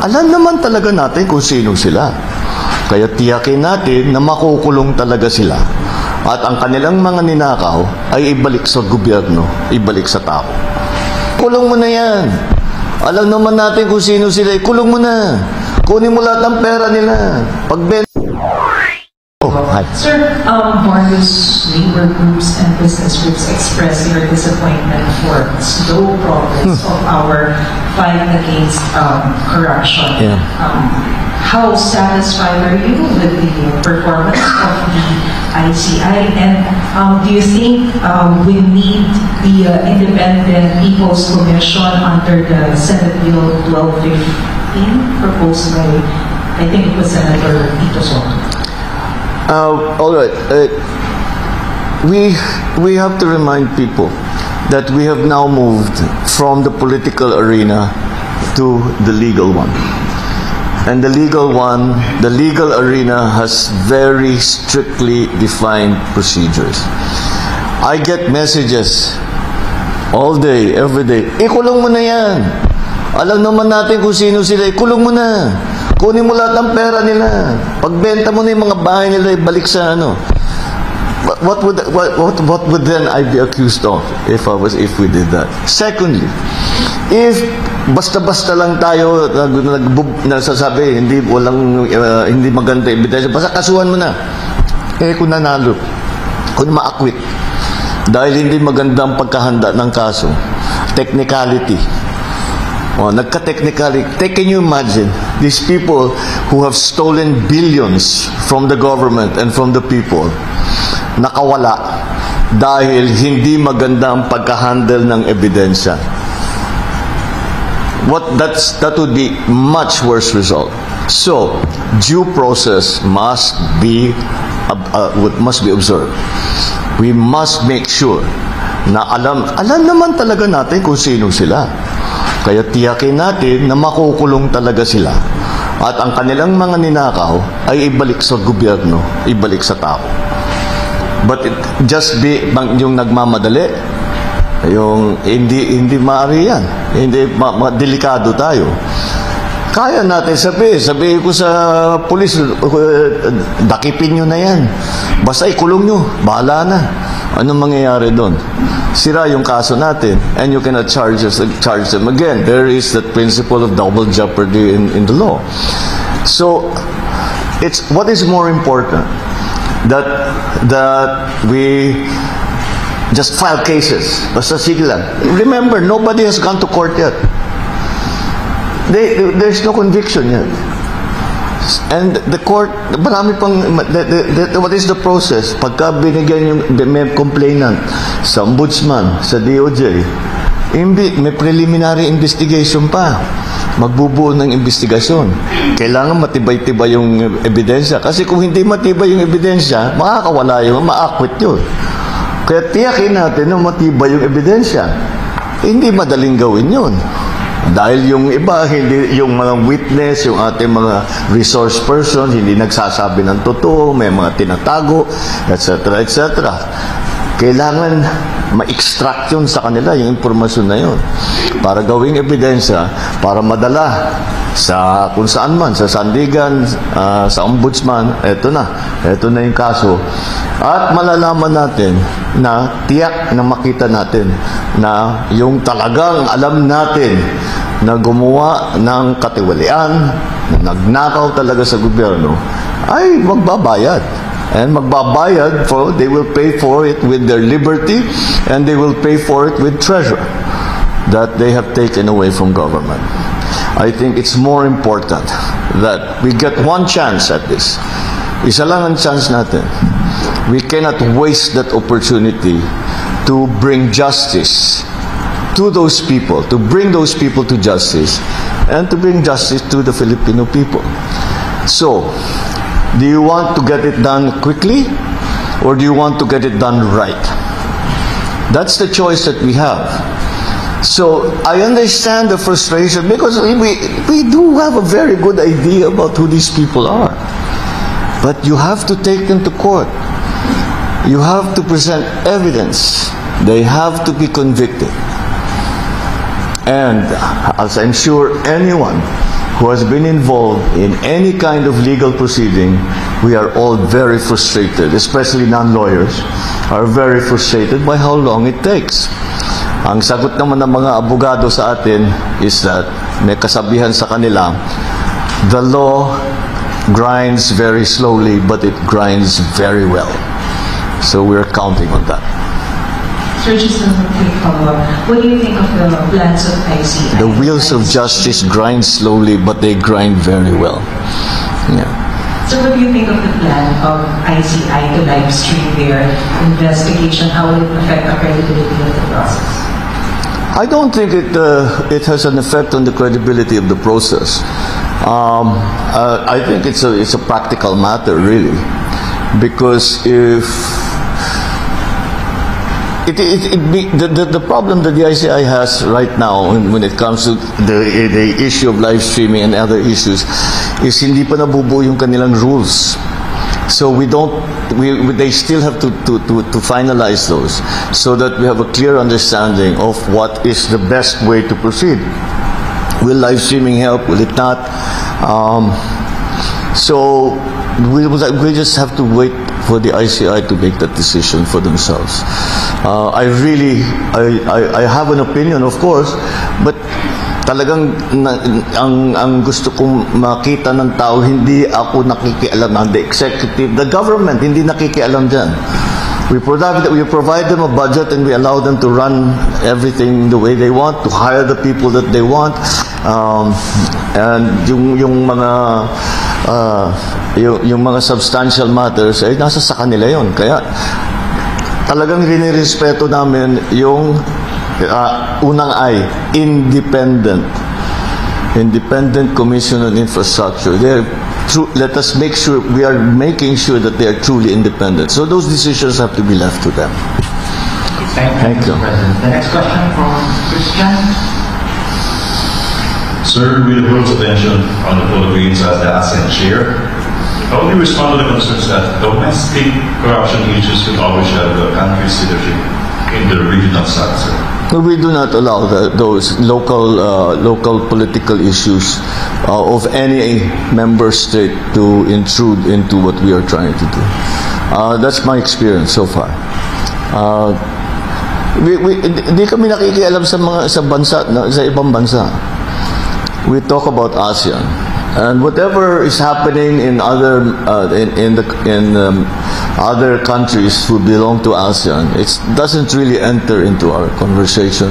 alam naman talaga natin kung sino sila. Kaya tiyakin natin na makukulong talaga sila. At ang kanilang mga ninakaw ay ibalik sa gobyerno, ibalik sa tao. Kulong mo na yan. Alam naman natin kung sino sila, kulong mo na. Kunin mo lahat ng pera nila. Sir, various labor groups and business groups express your disappointment for slow progress of our fight against corruption. Yeah. How satisfied are you with the performance of the ICI? And do you think we need the Independent People's Commission under the Senate Bill 1215 proposed by, I think it was Senator Tito Soto? All right. We have to remind people that we have now moved from the political arena to the legal one. And the legal arena has very strictly defined procedures. I get messages all day, every day. Ikulong mo na yan. Alam naman natin kung sino sila. Ikulong mo na. Kunin mo lahat ng pera nila. Pagbenta mo na yung mga bahay nila, ibalik sa ano. What would then I be accused of if we did that? Secondly, if basta-basta lang tayo nagsasabi hindi maganda ebidensya, basta kasuhan mo na. Kung nanalo, kung maakwit, dahil hindi maganda ang pagkahanda ng kaso, technicality. Nagka-technicality. Can you imagine these people who have stolen billions from the government and from the people, nakawala dahil hindi maganda ang pagka-handle ng ebidensya? That would be much worse result. So, due process must be observed. We must make sure na alam naman talaga natin kung sino sila. Kaya tiyakin natin na makukulong talaga sila. At ang kanilang mga ninakaw ay ibalik sa gobyerno, ibalik sa tao. But just be yung nagmamadali, yung hindi maaari yan. Hindi delikado tayo. Kaya natin sabihin ko sa pulis, dakipin nyo na yan. Basta ikulong nyo, bahala na. Anong mangyayari doon? Sira yung kaso natin, and you cannot charge them again. There is that principle of double jeopardy in the law. So, what is more important? That we just file cases. Basta sige lang. Remember, nobody has gone to court yet. There's no conviction yet. And the court, marami pang, what is the process? Pagka binigyan yung may complainant sa ombudsman, sa DOJ, may preliminary investigation pa. Magbubuo ng investigasyon. Kailangan matibay-tibay yung ebidensya. Kasi kung hindi matibay yung ebidensya, makakawala yun, maakwit yun. Kaya tiyakin natin na matibay yung ebidensya. Hindi madaling gawin yun. Dahil yung iba, hindi, yung mga witness, yung ating mga resource person, hindi nagsasabi ng totoo, may mga tinatago, etc., etc. Kailangan ma-extract yun sa kanila, yung impormasyon na yun, para gawing ebidensya, para madala sa kung saan man, sa sandigan, sa ombudsman, eto na yung kaso. At malalaman natin na tiyak na makita natin na yung talagang alam natin na gumawa ng katiwalian, na nagnakaw talaga sa gobyerno, ay magbabayad. And magbabayad they will pay for it with their liberty, and they will pay for it with treasure that they have taken away from government. I think it's more important that we get one chance at this. Isa lang ang chance natin. We cannot waste that opportunity to bring justice to those people, to bring those people to justice, and to bring justice to the Filipino people. So, do you want to get it done quickly, or do you want to get it done right? That's the choice that we have. So, I understand the frustration because we do have a very good idea about who these people are. But you have to take them to court. You have to present evidence. They have to be convicted. And as I'm sure anyone who has been involved in any kind of legal proceeding, we are all very frustrated, especially non-lawyers, are very frustrated by how long it takes. Ang sagot naman ng mga abogado sa atin is that may kasabihan sa kanila, the law grinds very slowly, but it grinds very well. So we're counting on that. Sir, just a quick follow-up. What do you think of the plans of ICI? The wheels of justice grind slowly, but they grind very well. Yeah. So what do you think of the plan of ICI to live stream their investigation? How will it affect the credibility of the process? I don't think it has an effect on the credibility of the process. I think it's a practical matter, really, because if the problem that the ICI has right now when it comes to the issue of live streaming and other issues is hindi pa nabubuo yung kanilang rules. So they still have to finalize those so that we have a clear understanding of what is the best way to proceed. Will live streaming help? Will it not? So we just have to wait for the ICI to make that decision for themselves. I have an opinion, of course, but talagang ang gusto kong makita ng tao, hindi ako nakikialam, the executive, the government, hindi nakikialam dyan. We provide them a budget and we allow them to run everything the way they want, to hire the people that they want, and yung mga substantial matters ay nasa sa kanila yon. Kaya talagang rinirespeto namin yung unang I, independent Commission on Infrastructure. Let us make sure we are making sure that they are truly independent. So those decisions have to be left to them. Thank you, Mr. President. The next question from Christian. Sir, with the world's attention on the Philippines as the ASEAN chair, how do you respond to the concerns that domestic corruption issues could overshadow the country's leadership in the regional south, sir? We do not allow those local political issues of any member state to intrude into what we are trying to do. That's my experience so far. Hindi kami nakikialam sa bansa, sa ibang bansa. We talk about ASEAN, and whatever is happening in other other countries who belong to ASEAN, it doesn't really enter into our conversation.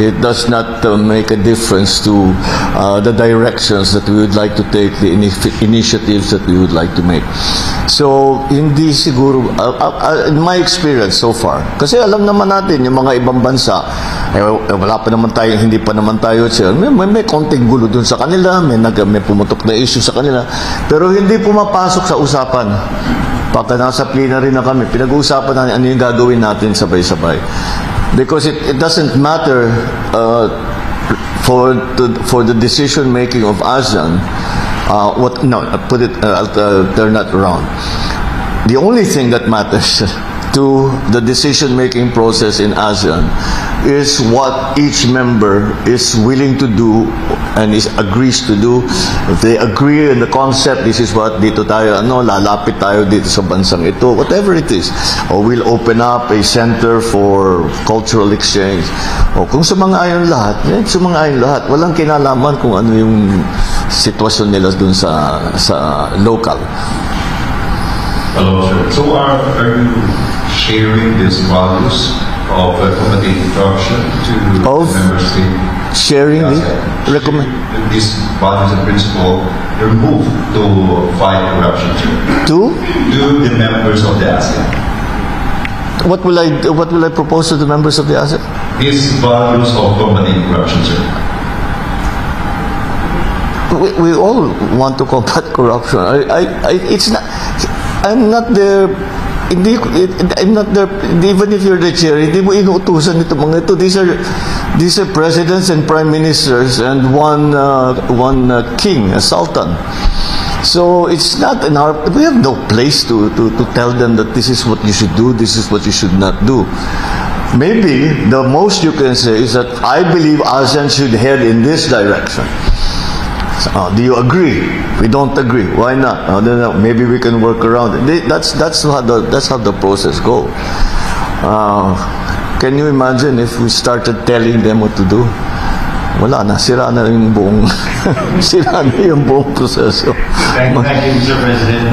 It does not make a difference to the directions that we would like to take, the initiatives that we would like to make. So, hindi siguro, in my experience so far, kasi alam naman natin, yung mga ibang bansa, wala pa naman tayo, hindi pa naman tayo, may konting gulo dun sa kanila, may pumutok na issue sa kanila, pero hindi pumapasok sa usapan. Pagka nasa plenary na kami, pinag-uusapan natin ano yung gagawin natin sabay-sabay. Because it doesn't matter for the decision making of ASEAN. I'll turn that around. The only thing that matters to the decision-making process in ASEAN is what each member is willing to do and agrees to do. If they agree on the concept, this is what dito tayo, lalapit tayo dito sa bansang ito, whatever it is. Or we'll open up a center for cultural exchange. O kung sumang-ayon lahat, sumang-ayon lahat. Walang kinalaman kung ano yung sitwasyon nila dun sa local. Hello, sir. So are you sharing these values of combating corruption to the member state? Sharing these values and principles removed to fight corruption to the members of the ASEAN. What will I propose to the members of the ASEAN? These values of combating corruption, sir. We all want to combat corruption. It's not. I'm not there. I'm not there. Even if you're the chair, hindi mo inuutusan ito mga ito. These are presidents and prime ministers and one king, a sultan. So it's not in our. We have no place to tell them that this is what you should do. This is what you should not do. Maybe the most you can say is that I believe ASEAN should head in this direction. Do you agree? We don't agree. Why not? No, maybe we can work around it. That's how the process go. Can you imagine if we started telling them what to do? Wala na, sira na yung buong sira na yung buong proseso. Thank you, Mr. President.